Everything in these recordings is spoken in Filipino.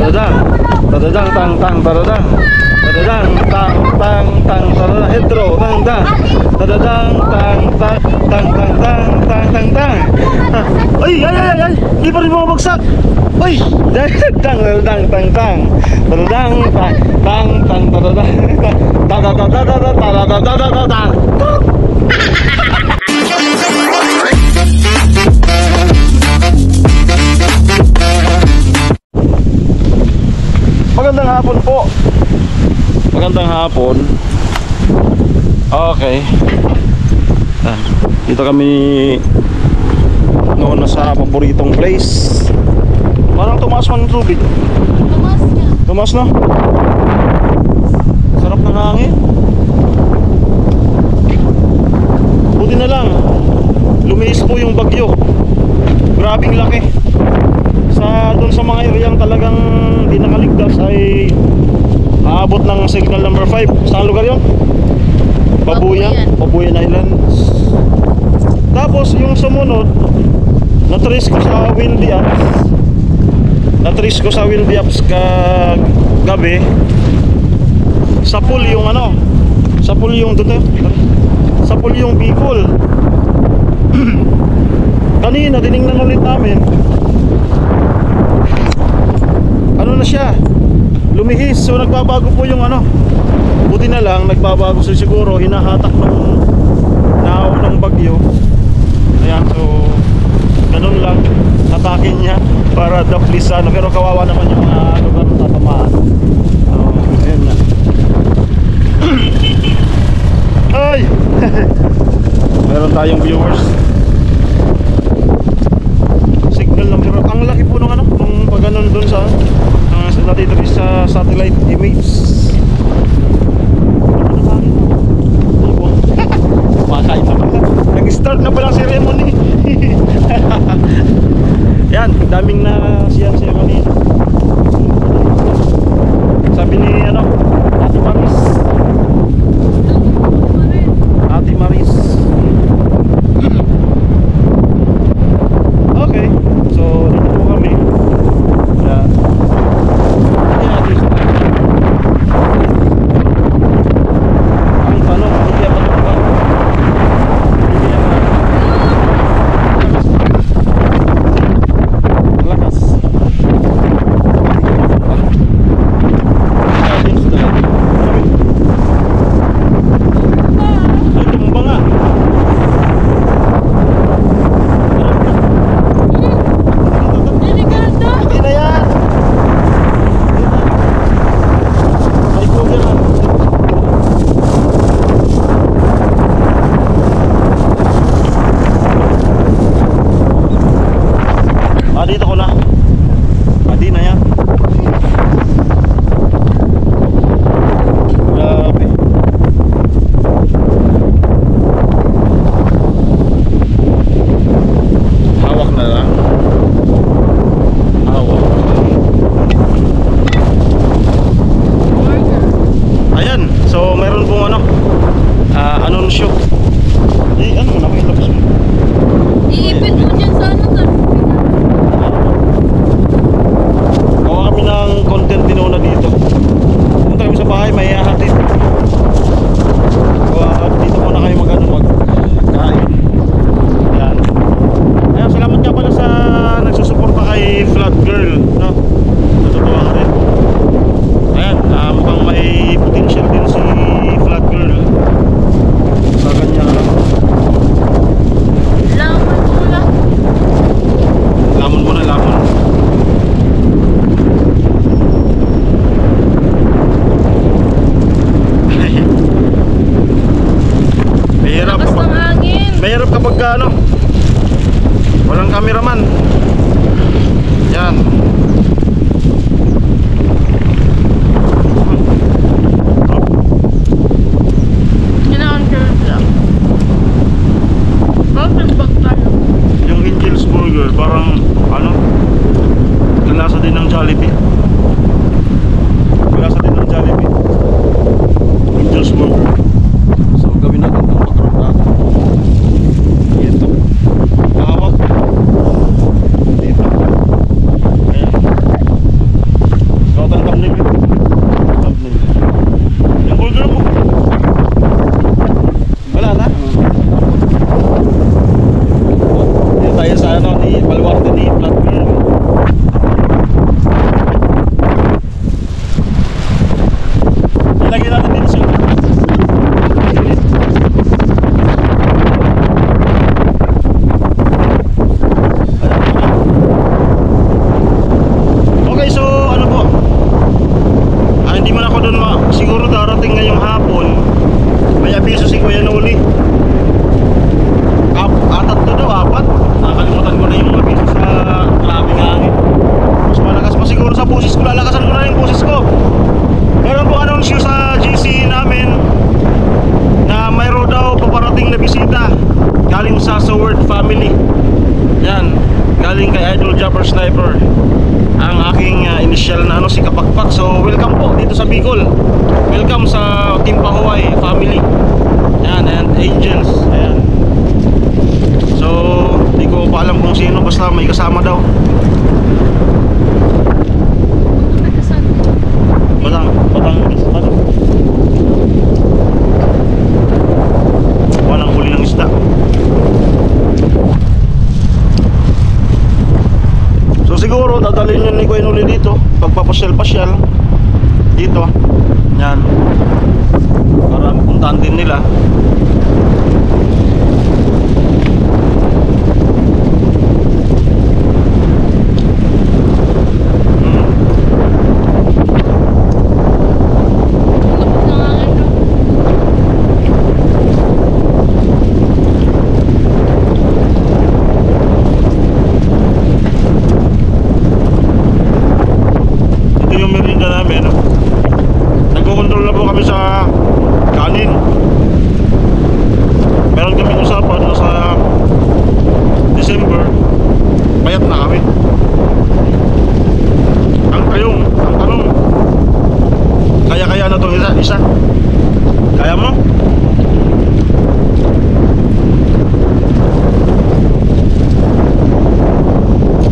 Tadadang, tadadang, tang, tang, tadadang. Tadadang, tang, tang, tang, tadadang. Intro, tang, tang. Tadadang, tang, tang, tang, tang, tang, tang, tang, tang. Ay, ay, ay, ay. Di pa rin bumabagsak. Ay, tang, tang, tang, tang. Tadadang, tang, tang, tang, tadadang. Tadadang. Magandang hapon po. Magandang hapon. Okay. Dito kami noon na sa paboritong place. Parang tumaas man ng tubig. Tumas niya. Tumaas na. Sarap ng hangin. Buti na lang lumiis po yung bagyo. Grabing laki. Doon sa mga areang talagang di nakaligtas ay aabot ng signal number 5. Saan lugar yun? Babuyan Islands. Tapos yung sumunod, na-trace ko sa Windy Apps kagabi. Sa pool yung ano, sa pool yung sa pool yung Bicol. Kanina tinignan ulit namin, ano na siya, lumihis. So nagbabago po yung ano. Buti na lang nagbabago, so siguro hinahatak nung naaw ng bagyo. Ayan, so ganun lang, hatakin niya para daplis ano. Pero kawawa naman yung mga lugar na tatamaan. So ayan na. Ay meron tayong viewers. Signal number, ang laki po nung ano, nung pag ganun dun sa dito sa satellite image. Makain na pala. Nag-start na palang ceremony. Yan, daming na siya ceremony. Sabi ni ano, Ate Maris. Ate Maris. Okay, so dito po kami. Yan. Dito ko na. Adi na yan. Grabe. Hawak na lang. Hawak. Ayan. So meron pong ano, anunsyo. Ano mo na ko ilabas mo? Iipit mo dyan sa ano to. Kami ng content din na dito. Punta kami sa bahay, may hahatid. Dito muna kayo magkain. Ayan. Ayan, salamat nga pala sa nagsusuporta kay Flat Girl, no? Natutuwa ka rin. Ayan, mukhang may potential din si Flat Girl sa kanya ano. Lamon mo na. Mahirap kapag ano, walang cameraman. Yan. Yung Angel's Burger parang ano, lasa din ng Jollibee. Lasa din ng Jollibee Angel's Burger. So gawin natin itong background natin. Ito hawak dito. Ayan. boses ko, lalakasan ko na yung boses ko. Meron po anunsyo sa GC namin na mayroon daw paparating na bisita galing sa Sword family. Yan, galing kay Idol Jumper Sniper. Ang aking initial na ano, si Kapakpak. So welcome po dito sa Bicol. Welcome sa Team Pahuay family. Yan, and Angels. Ayan. So di ko pa alam kung sino, basta may kasama daw. Batang walang huli ng isda. So siguro dadalhin yun ni Kuya Noli dito, pagpapasyal-pasyal dito. Yan, para mapuntahan din nila. Nagko-control na po kami sa kanin. Meron kaming usapan na sa December bayat na kami. Ang tanong, kaya na itong isa? Kaya mo?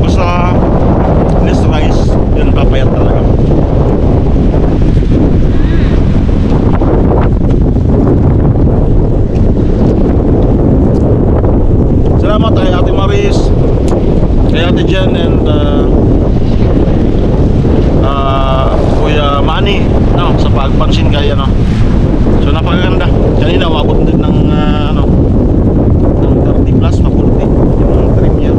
Basta less rice, yun papayat talaga. Salamat kay Ate Maris, kay Ate Jen, and Kuya Manny, no, sa pagpansin kay ano. So napakaganda. Kanina umabot din ng ng 30 plus, 40 yung trim niya.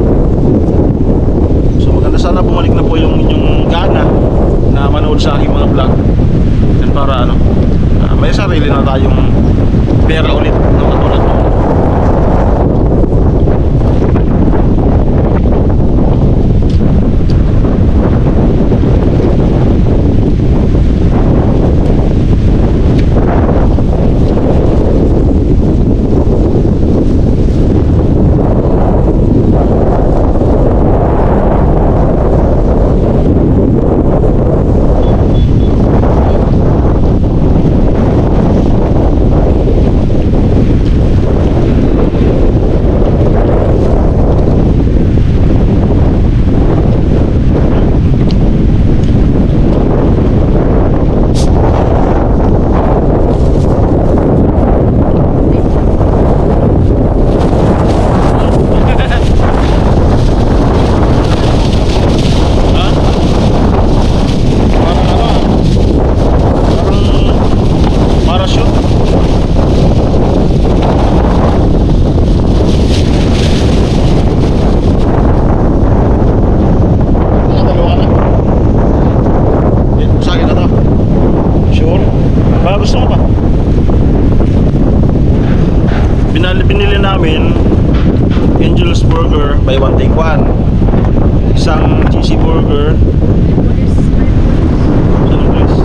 So maganda, sana bumalik na po yung inyong gana na manood sa aking mga vlog. And para may sarili na tayong pera ulit na katulad mo. Gusto mo pa? Binili namin Angel's Burger, buy one take one. Isang cheesy burger. Saan ang place?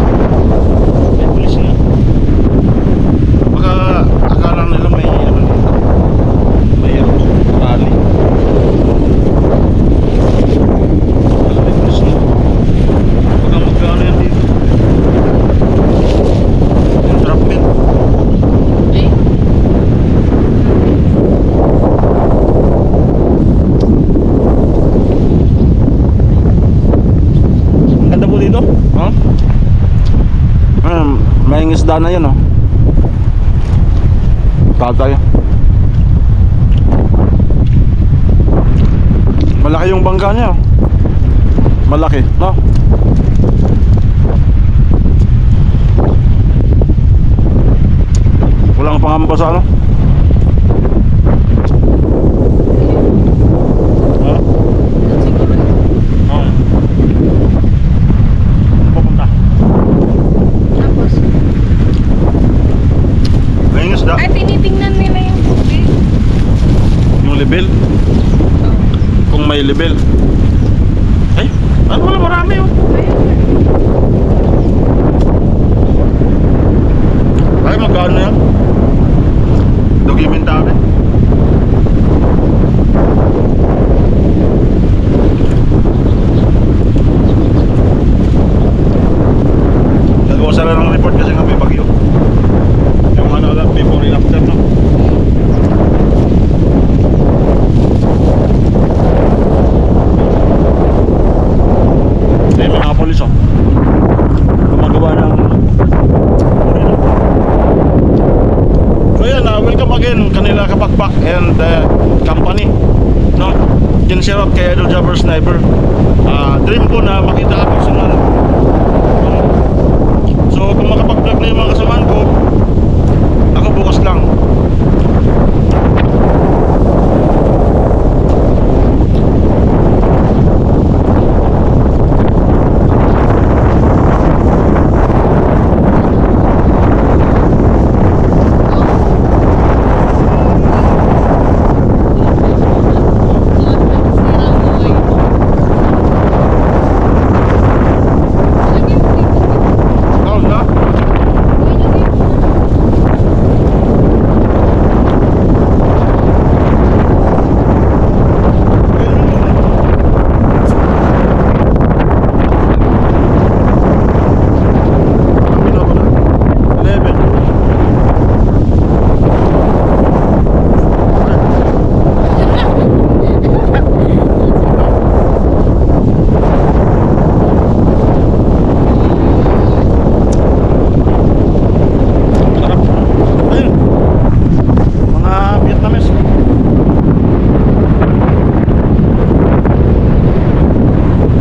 May police nga. Baka akala nila may may rally. May police nga. Baka magkano yan dito. Dito? Huh? May isda na yan, oh. Tatay. Malaki yung bangka niya, oh. Malaki, no? Walang pangamba sa ano? Ay, tinitingnan nila yung tubig. Yung level? Kung may level. Ay, ano wala, marami, oh. Ayun. Kapakpak and company, no? Yan shout out kay Idol Jabber Sniper. Dream ko na makita ka personal, no? So kung makapag-vlog na yung mga kasamahan ko, ako bukas lang. Tawag na?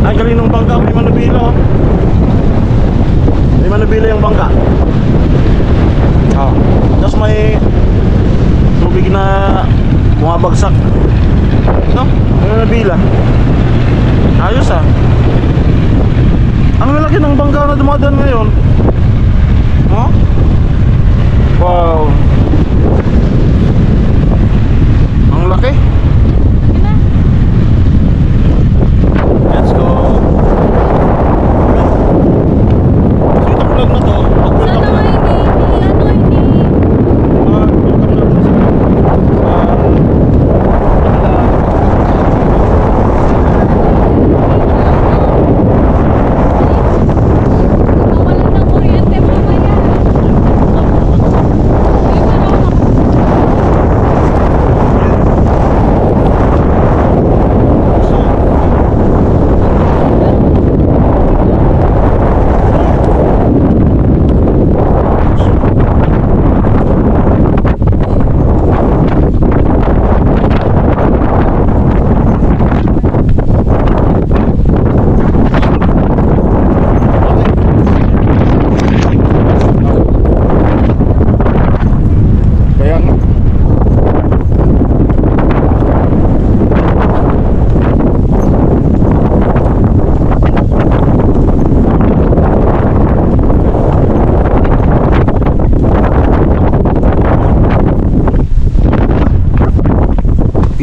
Ang galing ng bangka, may manubila, oh. May manubila yung bangka. Tapos may tubig na bumabagsak, no? May manubila. Ayos, ah. Ang lalaki ng bangka na dumadaan ngayon, oh? Wow. Ang laki. Let's go. So itong vlog na to, pag-welcome na. Welcome natin sa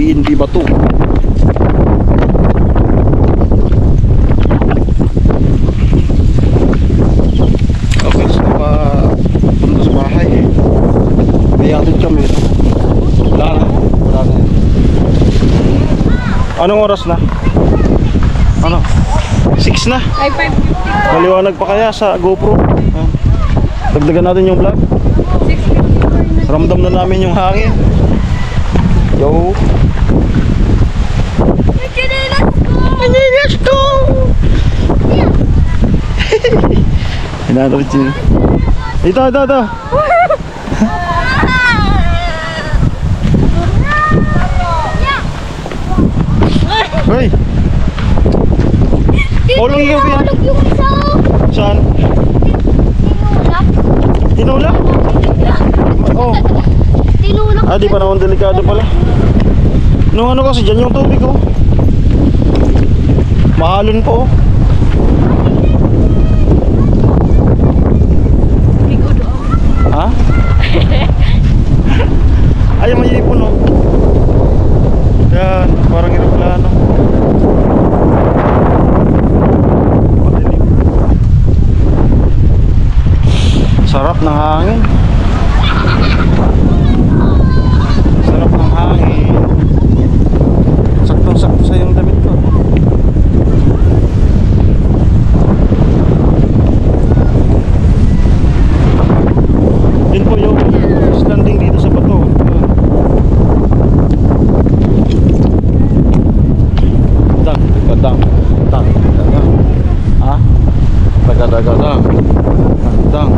PNB Bato. Okay, so punta sa bahay. May atid kami. Wala na. Wala na. Anong oras na? Ano? 6 na. Ay, 5:50. Maliwanag pa kaya sa GoPro. Dagdagan natin yung vlog. 6:54 na. Ramdam na namin yung hangin. Yo. Let's go! Hinanap siya. Ito. Hoy! Ulong yung yan. Saan? Tinulak? Oh. Tinulak. Di pa naman delikado pala. Nung ano kasi dyan yung tubig, oh. Mahalon po, oh. Ha? Ay, may ipon, oh. Yan, parang aeroplano. Sarap ng hangin. Sarap ng hangin. Saktong-sakto sa yung damit ko. Yun po yung standing dito sa bato. Dang. Ha? Dang.